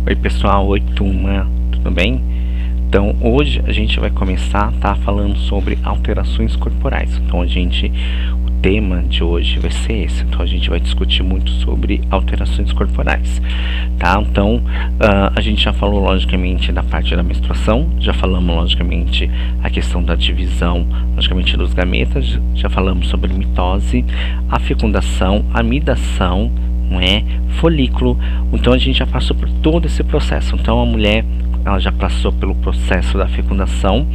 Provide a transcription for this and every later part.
Oi pessoal, oi turma, tudo bem? Então hoje a gente vai começar falando sobre alterações corporais. Então o tema de hoje vai ser esse. Então a gente vai discutir muito sobre alterações corporais, tá? Então a gente já falou logicamente da parte da menstruação, já falamos logicamente a questão da divisão, logicamente dos gametas, já falamos sobre mitose, a fecundação, a amidação, não é? Folículo. Então a gente já passou por todo esse processo. Então a mulher, ela já passou pelo processo da fecundação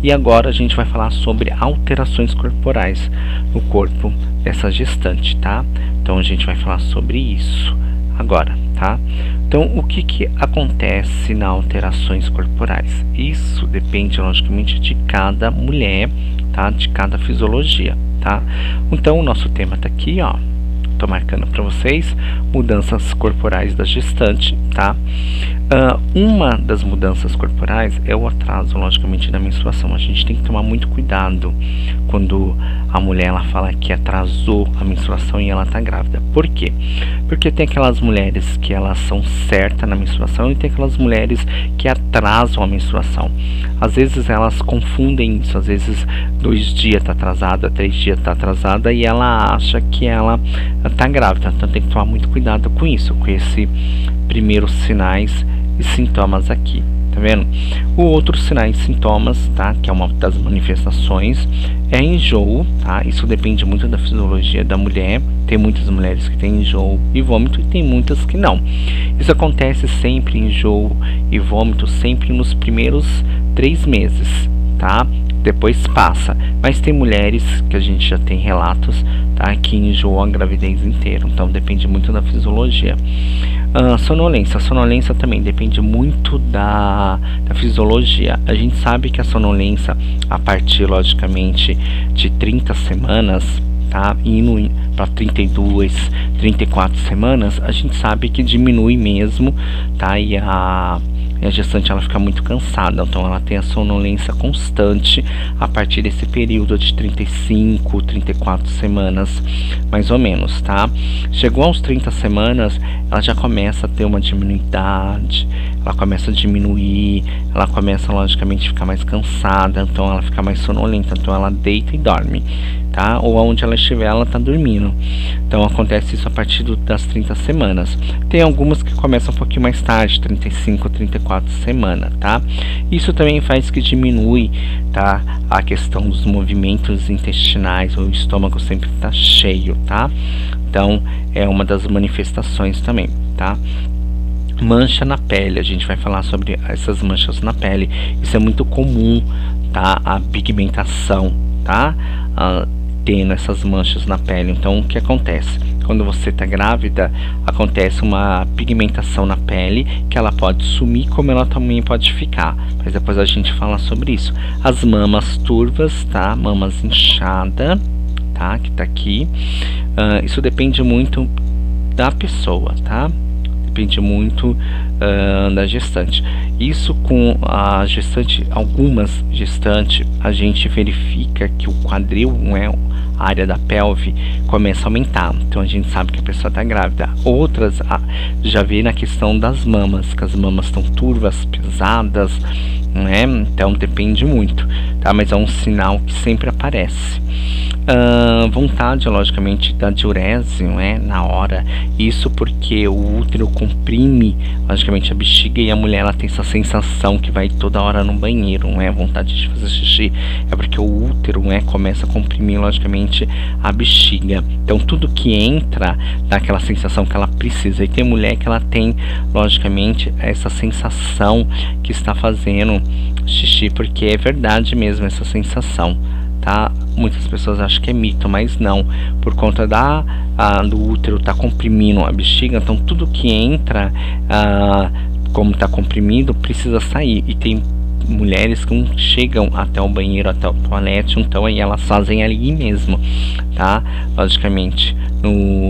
e agora a gente vai falar sobre alterações corporais no corpo dessa gestante, tá? Então a gente vai falar sobre isso agora, tá? Então o que acontece nas alterações corporais? Isso depende logicamente de cada mulher, tá? De cada fisiologia, tá? Então o nosso tema tá aqui, ó. Tô marcando para vocês mudanças corporais da gestante, tá? Uma das mudanças corporais é o atraso, logicamente, da menstruação. A gente tem que tomar muito cuidado quando a mulher ela fala que atrasou a menstruação e ela tá grávida. Por quê? Porque tem aquelas mulheres que elas são certas na menstruação e tem aquelas mulheres que atrasam a menstruação. Às vezes elas confundem isso, às vezes 2 dias tá atrasada, 3 dias tá atrasada e ela acha que ela tá grávida. Então tem que tomar muito cuidado com isso, com esses primeiros sinais e sintomas aqui, tá vendo? O outro sinais e sintomas, tá? Que é uma das manifestações, é enjoo, tá? Isso depende muito da fisiologia da mulher. Tem muitas mulheres que têm enjoo e vômito e tem muitas que não. Isso acontece sempre, enjoo e vômito, sempre nos primeiros 3 meses, tá? Depois passa, mas tem mulheres que a gente já tem relatos, tá, que enjoam a gravidez inteira, então depende muito da fisiologia. Sonolência. A sonolência também depende muito da fisiologia. A gente sabe que a sonolência, a partir logicamente de 30 semanas, tá, indo para 32, 34 semanas, a gente sabe que diminui mesmo, tá, e a gestante ela fica muito cansada, então ela tem a sonolência constante a partir desse período de 35, 34 semanas, mais ou menos, tá? Chegou aos 30 semanas, ela já começa a ter uma diminuidade, ela começa a diminuir, ela começa logicamente a ficar mais cansada, então ela fica mais sonolenta, então ela deita e dorme, tá? Ou onde ela estiver, ela tá dormindo. Então acontece isso a partir das 30 semanas. Tem algumas que começam um pouquinho mais tarde, 35, 34 semanas, tá? Isso também faz que diminui, tá, a questão dos movimentos intestinais, o estômago sempre tá cheio, tá? Então é uma das manifestações também, tá? Mancha na pele, a gente vai falar sobre essas manchas na pele. Isso é muito comum, tá? A pigmentação, tá? Tendo essas manchas na pele. Então o que acontece? Quando você está grávida, acontece uma pigmentação na pele, que ela pode sumir, como ela também pode ficar, mas depois a gente fala sobre isso. As mamas turvas, tá? Mamas inchada, tá? Que tá aqui. Isso depende muito da pessoa, tá? Depende muito da gestante. Isso com a gestante, algumas gestantes, a gente verifica que o quadril, não é, a área da pelve começa a aumentar, então a gente sabe que a pessoa está grávida. Outras já vê na questão das mamas, que as mamas estão turvas, pesadas, né? Então depende muito, tá? Mas é um sinal que sempre aparece. Vontade, logicamente, da diurese, não é? Na hora, isso porque o útero comprime, logicamente, a bexiga e a mulher ela tem essa sensação que vai toda hora no banheiro, não é? Vontade de fazer xixi, é porque o útero, não é, começa a comprimir, logicamente, a bexiga. Então tudo que entra dá aquela sensação que ela precisa. E tem mulher que ela tem, logicamente, essa sensação que está fazendo xixi, porque é verdade mesmo essa sensação, tá? Muitas pessoas acham que é mito, mas não, por conta do útero tá comprimindo a bexiga, então tudo que entra, como tá comprimido, precisa sair. E tem mulheres que não chegam até o banheiro, até o toalete, então aí elas fazem ali mesmo, tá? Logicamente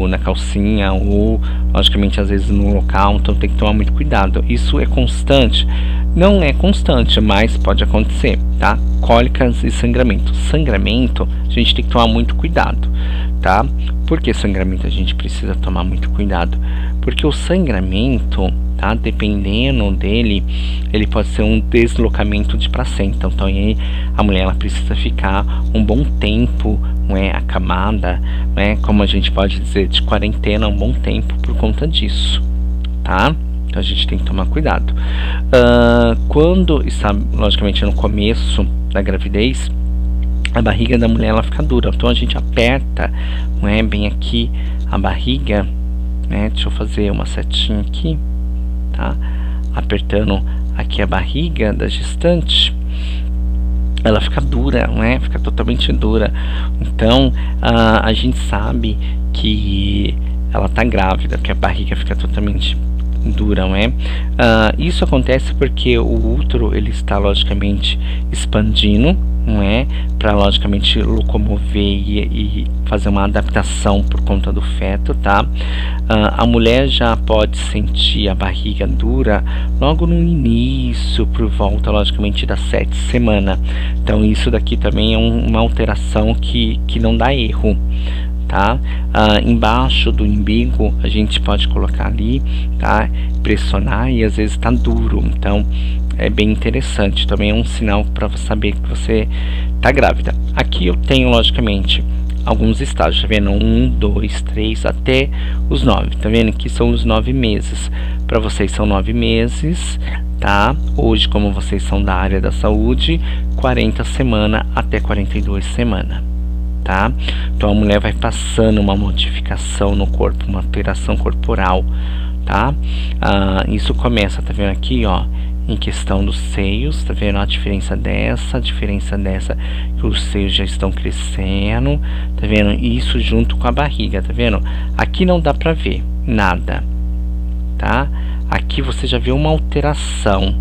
na calcinha ou logicamente às vezes no local, então tem que tomar muito cuidado. Isso é constante? Não é constante, mas pode acontecer, tá? Cólicas e sangramento. Sangramento, a gente tem que tomar muito cuidado, tá? Por que sangramento a gente precisa tomar muito cuidado? Porque o sangramento, tá, dependendo dele, ele pode ser um deslocamento de placenta. Então aí a mulher ela precisa ficar um bom tempo, não é, acamada, né, como a gente pode dizer, de quarentena, um bom tempo por conta disso, tá? Então a gente tem que tomar cuidado. Quando está, logicamente, no começo da gravidez, a barriga da mulher ela fica dura. Então a gente aperta, não é, bem aqui a barriga, né? Deixa eu fazer uma setinha aqui, tá? Apertando aqui a barriga da gestante, ela fica dura, não é? Fica totalmente dura. Então a gente sabe que ela tá grávida, porque a barriga fica totalmente dura, não é? Isso acontece porque o útero ele está logicamente expandindo, não é? Para logicamente locomover e fazer uma adaptação por conta do feto, tá? A mulher já pode sentir a barriga dura logo no início, por volta logicamente da 7ª semana. Então isso daqui também é uma alteração que não dá erro, tá? Embaixo do umbigo a gente pode colocar ali, tá? Pressionar e às vezes tá duro, então é bem interessante, também é um sinal para saber que você tá grávida. Aqui eu tenho logicamente alguns estágios, tá vendo? 1, 2, 3 até os 9, tá vendo? Aqui são os 9 meses, para vocês são 9 meses, tá? Hoje, como vocês são da área da saúde, 40 semanas até 42 semanas. Tá? Então a mulher vai passando uma modificação no corpo, uma alteração corporal, tá? Isso começa, tá vendo aqui, ó, em questão dos seios, tá vendo a diferença dessa, que os seios já estão crescendo, tá vendo? Isso junto com a barriga, tá vendo? Aqui não dá pra ver nada, tá? Aqui você já vê uma alteração,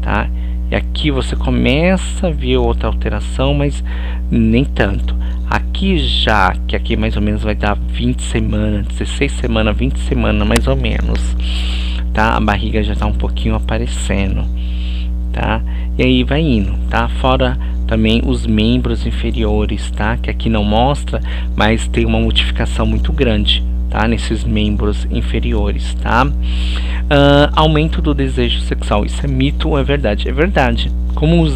tá? E aqui você começa a ver outra alteração, mas nem tanto. Aqui já, que aqui mais ou menos vai dar 20 semanas, 16 semanas, 20 semanas mais ou menos, tá? A barriga já tá um pouquinho aparecendo, tá? E aí vai indo, tá? Fora também os membros inferiores, tá? Que aqui não mostra, mas tem uma modificação muito grande, tá? Nesses membros inferiores, tá? Aumento do desejo sexual, isso é mito ou é verdade? É verdade. Como o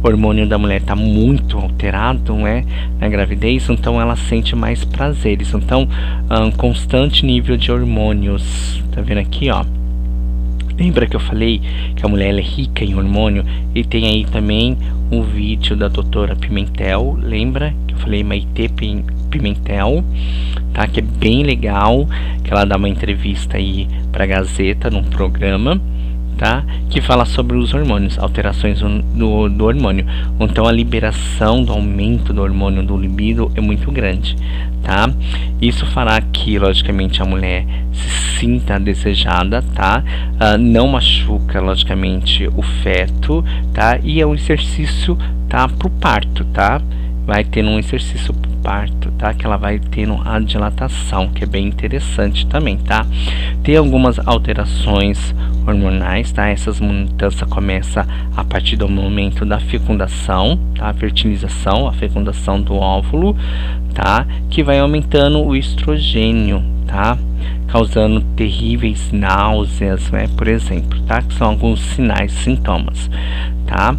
hormônio da mulher está muito alterado, né, na gravidez, então ela sente mais prazeres. Então, constante nível de hormônios, tá vendo aqui, ó? Lembra que eu falei que a mulher ela é rica em hormônio? E tem aí também um vídeo da doutora Pimentel, lembra que eu falei Maitê Pimentel, tá? Que é bem legal, que ela dá uma entrevista aí pra Gazeta, num programa, tá? Que fala sobre os hormônios, alterações do hormônio. Então a liberação do aumento do hormônio do libido é muito grande, tá? Isso fará que, logicamente, a mulher se sinta desejada, tá? Não machuca, logicamente, o feto, tá? E é um exercício, tá? Pro parto, tá? Vai tendo um exercício pro parto, tá? Que ela vai tendo a dilatação, que é bem interessante também, tá? Tem algumas alterações hormonais, tá? Essas mudanças começam a partir do momento da fecundação, tá? A fertilização, a fecundação do óvulo, tá? Que vai aumentando o estrogênio, tá? Causando terríveis náuseas, né? Por exemplo, tá? Que são alguns sinais, sintomas, tá?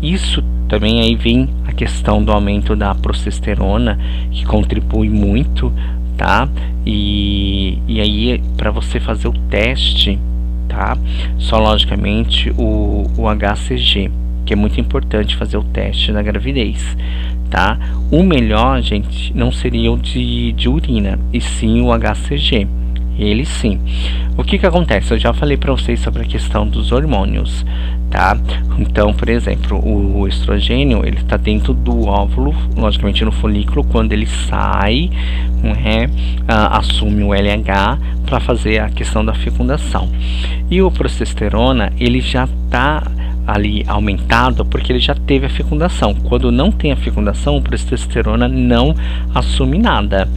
Isso também aí vem a questão do aumento da progesterona, que contribui muito, tá? E aí, para você fazer o teste, tá? Só logicamente o HCG, que é muito importante fazer o teste da gravidez, tá? O melhor, gente, não seria o de urina, e sim o HCG. Ele sim. O que acontece? Eu já falei para vocês sobre a questão dos hormônios, tá? Então, por exemplo, o estrogênio, ele está dentro do óvulo, logicamente no folículo. Quando ele sai, né, assume o LH para fazer a questão da fecundação. E o progesterona, ele já está ali aumentado porque ele já teve a fecundação. Quando não tem a fecundação, o progesterona não assume nada,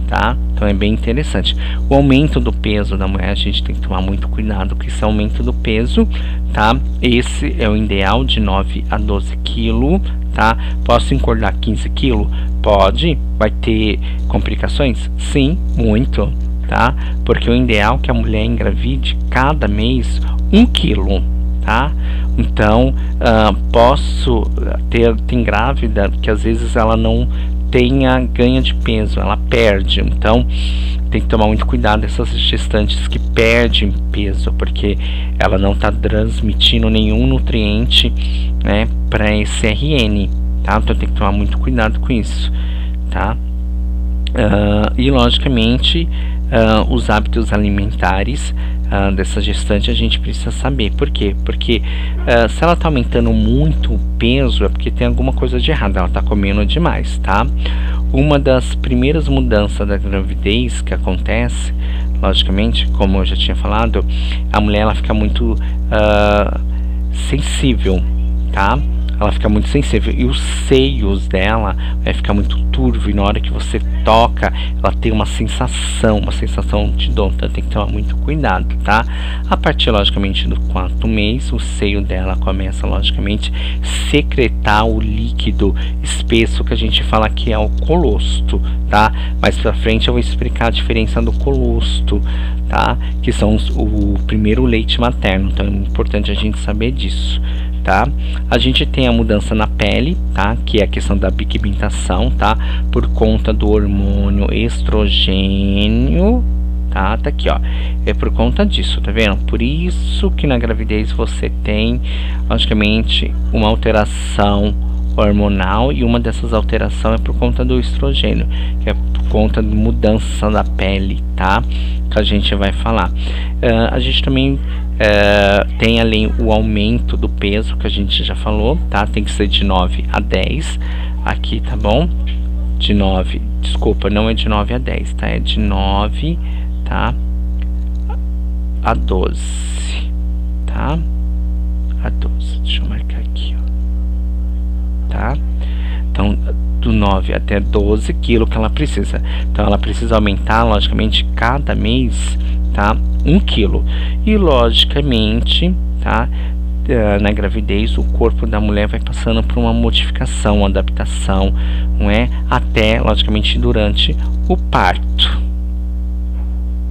tá? Então é bem interessante. O aumento do peso da mulher, a gente tem que tomar muito cuidado com esse aumento do peso, tá? Esse é o ideal, de 9 a 12 quilos, tá? Posso engordar 15 quilos? Pode. Vai ter complicações? Sim, muito, tá? Porque o ideal é que a mulher engravide cada mês 1 quilo, tá? Então, tem grávida que às vezes ela não tenha ganho de peso, ela perde. Então, tem que tomar muito cuidado dessas gestantes que perdem peso, porque ela não está transmitindo nenhum nutriente, né, para esse RN, tá? Então tem que tomar muito cuidado com isso, tá? E logicamente os hábitos alimentares dessa gestante a gente precisa saber. Por quê? Porque se ela está aumentando muito o peso, é porque tem alguma coisa de errado, ela está comendo demais, tá? Uma das primeiras mudanças da gravidez que acontece, logicamente, como eu já tinha falado, a mulher ela fica muito sensível, tá? Ela fica muito sensível e os seios dela vai ficar muito turvo, e na hora que você toca, ela tem uma sensação de dor, então tem que tomar muito cuidado, tá? A partir, logicamente, do 4º mês, o seio dela começa, logicamente, secretar o líquido espesso que a gente fala que é o colostro, tá? Mais pra frente eu vou explicar a diferença do colostro, tá? Que são o primeiro leite materno, então é importante a gente saber disso, tá? A gente tem a mudança na pele, tá? Que é a questão da pigmentação, tá? Por conta do hormônio estrogênio, tá? Tá aqui, ó. É por conta disso, tá vendo? Por isso que na gravidez você tem, logicamente, uma alteração hormonal, e uma dessas alterações é por conta do estrogênio, que é por conta de mudança da pele, tá? Que a gente vai falar. A gente também tem além o aumento do peso que a gente já falou, tá? Tem que ser de 9 a 10 aqui, tá bom? De 9, desculpa, não é de 9 a 10, tá? É de 9, tá? A 12, tá? A 12, deixa eu marcar aqui, ó. Tá? Então, do 9 até 12 quilos que ela precisa. Então, ela precisa aumentar, logicamente, cada mês, tá? 1 quilo. E, logicamente, tá? Na gravidez, o corpo da mulher vai passando por uma modificação, uma adaptação, não é? Até, logicamente, durante o parto.